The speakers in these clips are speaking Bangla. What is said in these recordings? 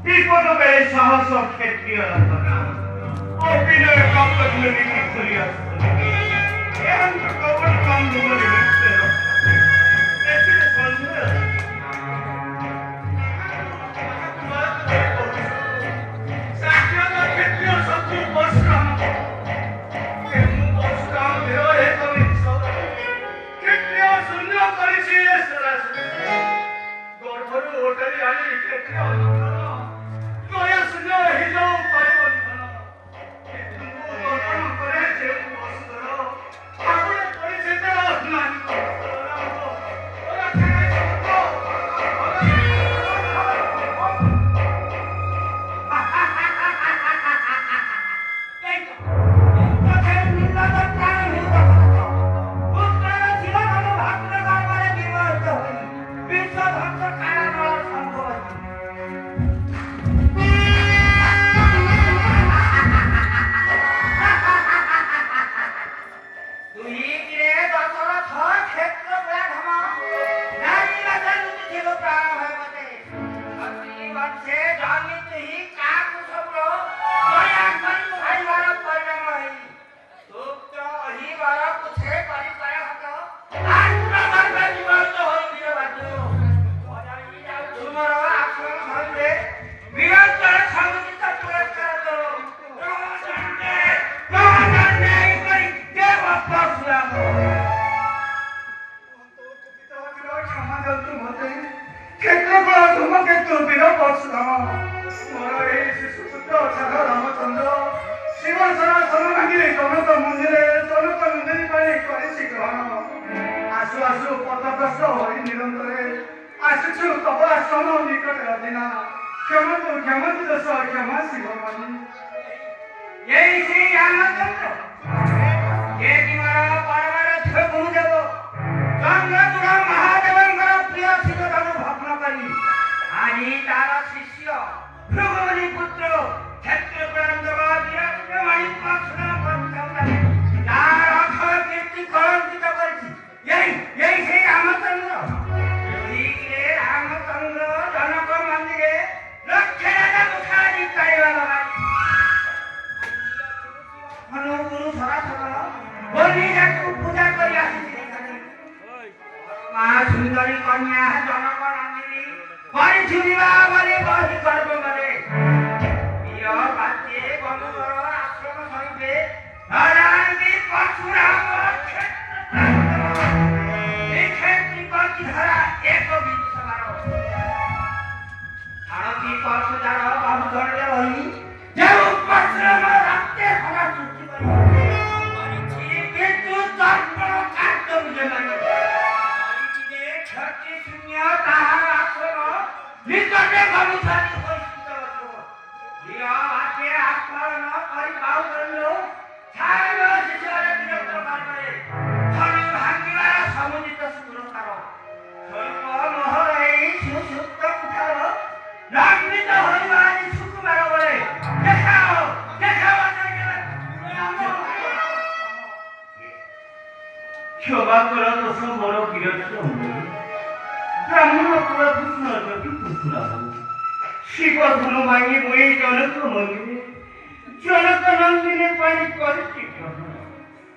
বিপদ বেড়ে সাহস ক্ষেত্রীয় অভিনয় কম্পনি খুলিয়া কবর কম ধরে সুন্দরী কন্যা জনগণ বাড়ি ঝুলিবা বলে বহি গর্ব বলে প্রিয় বাচ্চে বন্ধুর আশ্রম সহিবে নারায়ণী পরশুরাম এই ক্ষেত্রে কর্তি ধারা এক বিশ্ববার আরতি পরশুদার বাবু ধরে রহি যে পরশুরাম রাতে হরা সৃষ্টি করে কিন্তু তর্পণ কার্য বুঝে মানে তাহার আশ্রম নিকটে গমিধানী হইতে প্রিয় আজকে আস্মরণ করি পাও করিল ছাড় শিশুরে বিরক্ত করবে ধন ভাঙ্গিবার সমুদিত সুরকার স্বল্প মোহর এই সুসুপ্ত কুঠার রাগিত হইবার সুকুমার বলে দেখাও দেখাও ক্ষমা কর দোষ মোর বিরক্ত ব্রাহ্মণ কৃষ্ণ যদি কৃষ্ণ শিব হনুমানি বই জনক মন্দিরে জনক নন্দিনে পানি করছি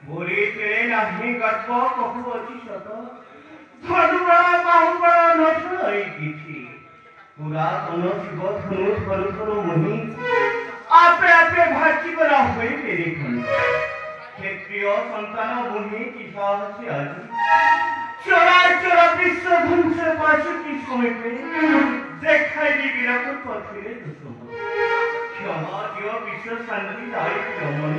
বলি তেরে নাহি গর্ব কহু অতি সত ধনুবড় বাহুবড় নষ্ট হয়ে গেছি পুরাতন শিব ধনু ধরু ধরু মহি আপে আপে ভাজি করা হয়ে বেড়ে খন্ড ক্ষেত্রীয় সন্তান বহি কি সাহসে আজি চরাচর বিশ্ব ধ্বংসের পাশে সমেতে দেখাই দিবি রাখুন পথিরে ক্ষমা দিও বিশ্ব শান্তি দায়িত্ব রমণ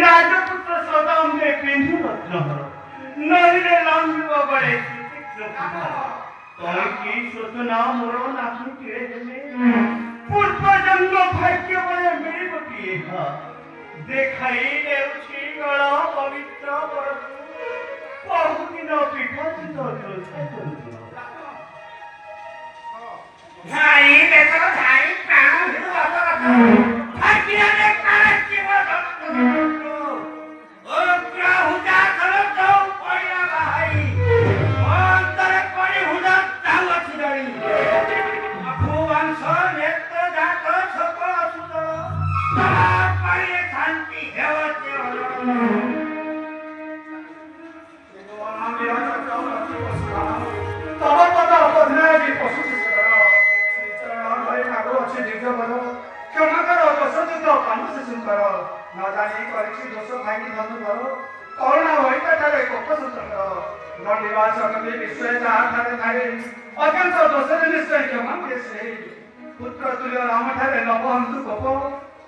রাজপুত্র সদাম্বে পিন্ধু রত্নহর নহিলে লম্বিব বড়ে তই কি সূচনা মোর নাকি তীরে দেবে পূর্ব জন্ম ভাগ্য বলে মেরে দেখাই দেଉଛି ଗଳ ପବିତ୍ର ପରକୁ ବହୁଦିନ ବିଭଜିତ ଧାଇ ବେଶ ଧାଇ ପ୍ରାଣ ଭିଡୁ ଅସରଥ ଭାଗ୍ୟରେ କାଳଚିବ ଅଗ୍ର ହୁଜା ସରଥ ପଡ଼ିଲା ବାହାରି ଅନ୍ତରେ ପଡ଼ି ହୁଜା ଯାଉଅଛି ଜଳି ଅଭୁବଂଶ ନେତ୍ର ଜାତ ଛୋପ ଅସୁତ ତମା ପାଳିରେ ଶାନ୍ତି ହେଉଅଛି ତମ ପଦ ଅପଧ୍ୟାୟ ପଶୁ ଶ୍ରୀଚରଣ ଧରି ମାଗୁ ଅଛି ଦୀର୍ଘ ବଧ କ୍ଷମା କର ଦୋଷଯୁକ୍ତ କାମ ଶିଶୁଙ୍କର ନ ଜାଣି କରିଛି ଦୋଷ ଭାଙ୍ଗି ଧନୁ ଧର କରୁଣା ହୋଇତାଠାରେ କୋପ ସୂଚକ ଦଣ୍ଡିବାସ କବି ବିଶ୍ୱେ ଯାହାଠାରେ ଥାଏ ଅଜ୍ଞାତ ଦୋଷରେ ନିଶ୍ଚୟ କ୍ଷମା ହୁଏ ସେ ପୁତ୍ର ତୁଲ୍ୟ ରାମଠାରେ ନବହନ୍ତୁ କୋପ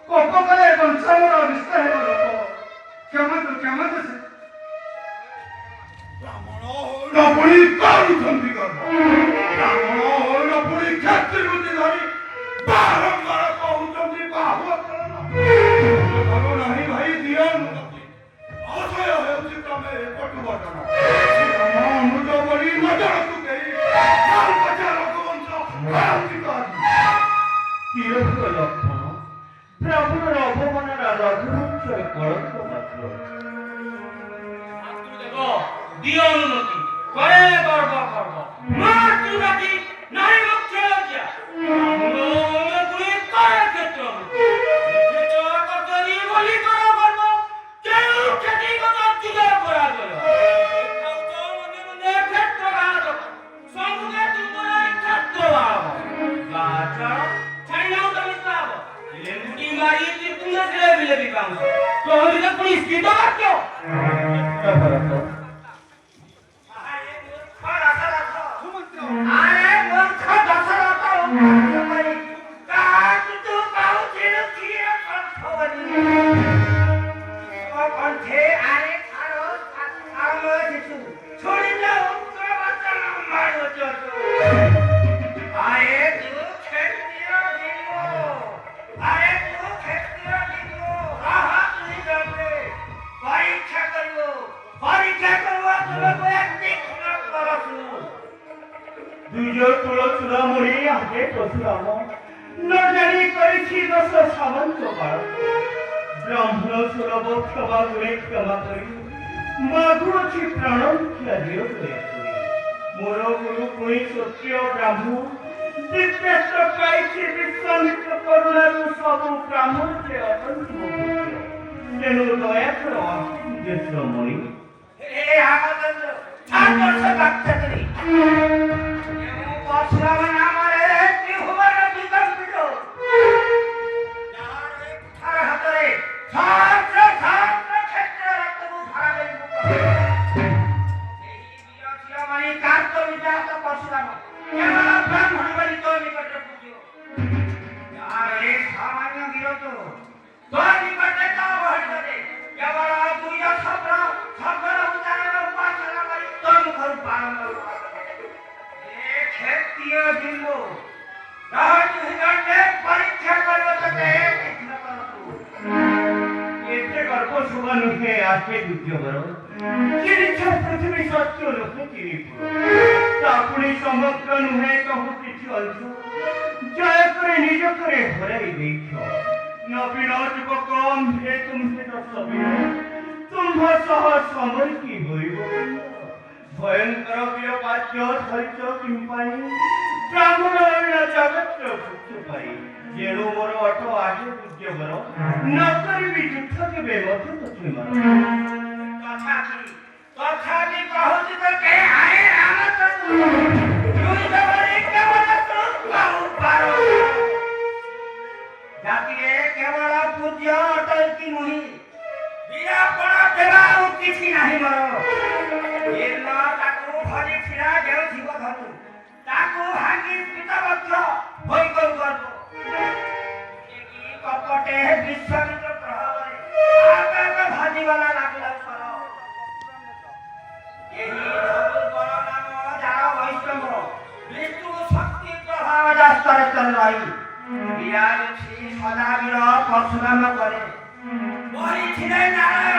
କୋପ କଲେ ବଂଶମର ନିଶ୍ଚୟ ହେବ ଲୋକ କ୍ଷମନ୍ତୁ ସେ ବ୍ରାହ୍ମଣ ହଇଣ ପୁଣି କରୁଛନ୍ତି କର୍ମ ବ୍ରାହ୍ମଣ ହଇଣ ପୁଣି କ୍ଷତି ବୁଦ୍ଧି ଧରି ବାରମ୍ବାର କହୁଛନ୍ତି ବାହୁ ନାହିଁ ଭାଇ ଦିଅ ଅସହ୍ୟ ହେଉଛି ତମେ ଏପଟୁ ବଟନ ଅମୃତ ପରି ନଜରକୁ ଦେଇ ରଘୁବଂଶ କିରକ ଲକ୍ଷଣ ବ୍ରାହ୍ମଣର ଅପମାନର ରଘୁବଂଶର କଳଙ୍କ ମାତ୍ର ଦିଅ ଅନୁମତି করে গর্ব করব মাতৃজাতি নারী মুখ্য লজ্জা গুলি করে ক্ষেত্র ক্ষেত্র করি বলি করো গর্ব কেউ ক্ষতিগত যুগে পরাজয় মনে মনে ক্ষেত্র গাছ সঙ্গে তুমি ক্ষেত্র গাছ ছাড়িনাও তুমি পাব লেমুটি মারি ত্রিপুণ্য ছেলে মিলে বিকাংশ তোহরিতে পুনি স্থিত বাক্য আরে মূর্খ দশরথ কাটু পাউছিল কি কণ্ঠবনি কণ্ঠে আরে ছাড়ো আমার শিশু ছড়ি যাও উত্তরবচন মারুচ আরে তু ক্ষেত্রীয় দিন আরে তু ক্ষেত্রীয় দিন রাহা তুই জানবে পরীক্ষা করব তোমাকে একদিন করছু দুজ তুলচূড়া মরি আগে পশুরাম ন জানি করেছি দোষ সামন্ত বালক ব্রাহ্মণ সুলভ ক্ষমা করে ক্ষমা করি মাগুছি প্রাণ ভিক্ষা দিও করে মোর গুরু পুଣି ক্ষত্রিয় ব্রাহ্মণ দিব্যেশ্বর পাইছি বিশ্বামিত্র করুণাରୁ ସବୁ ବ୍ରାହ୍ମଣ ଯେ ଅଛନ୍ତି ମୋ ପୁତ୍ର ତେଣୁ ଦୟାକର ଦେଶମଣି হে রামচন্দ্র ঠাকুর সে বাচ্চা করি পরশুরাম নামরে ত্রিভুবন বিকম্পিত যাহার একটার হাতরে সহস্র সহস্র ক্ষেত্র রক্তবু ধারা দেই এই বিরচিরমণি কার্ত বিজাত পরশুরাম কেবল ব্রাহ্মণ বলি তোর নিকটে পূজ্য যাহার এক সামান্য বিরত তোর নিকটে তো অবহেলিত দে কেবল দুই শব্দ শব্দর উচ্চারণ উপাসনা করি তোর মুখর পালন ক্ষেত্রীয় বিম্ব পরীক্ষা করব তোকে এতে গর্ব শোভা নুহে আসে দুর্যোগর চিরিচ্ছ পৃথিবী সত্য লোকে চিরিপুর তাপুনি সমগ্র নুহে কহু কিছু অংশ জয় করে নিজ করে হরাই দেখ নবীন যুবক হে তুমি তো সবিন তুম্ভ সহ সমর কি হইব ভয়ঙ্কর বিরপাচ্য ধৈর্য কিম্পাই ব্রাহ্মণ জগত্র পুত্র পাই যেণু মোর অট আগে দুর্যোগর ন করিবি যুদ্ধ কেবে মধ্য তথ্য মার তথাপি কহুছি তোকে আয়ে রামচন্দ্র তুই যেমনি কেবল তোর বাহু পার জাতিরে কেবল পূজ্য অটল কি নহি বিরাপণ দেবা কিছু নাহি মর এন্ন তাকু ভরি ছিড়া দেউ জীব ধনু তাকু ভাঙি পিতবদ্ধ হই গরু গর্ব কি কপটে বিশ্বমিত্র প্রভাবরে আপে ভাজিবালা লাগিলা কর এই ধনু বড় নাম যারা বৈষ্ণব বিষ্ণু শক্তি প্রভাব দাস্তরে চল রহি বিরাজ সদাবীর পরশুরাম করে ବହିଥିଲେ ନାରାୟଣ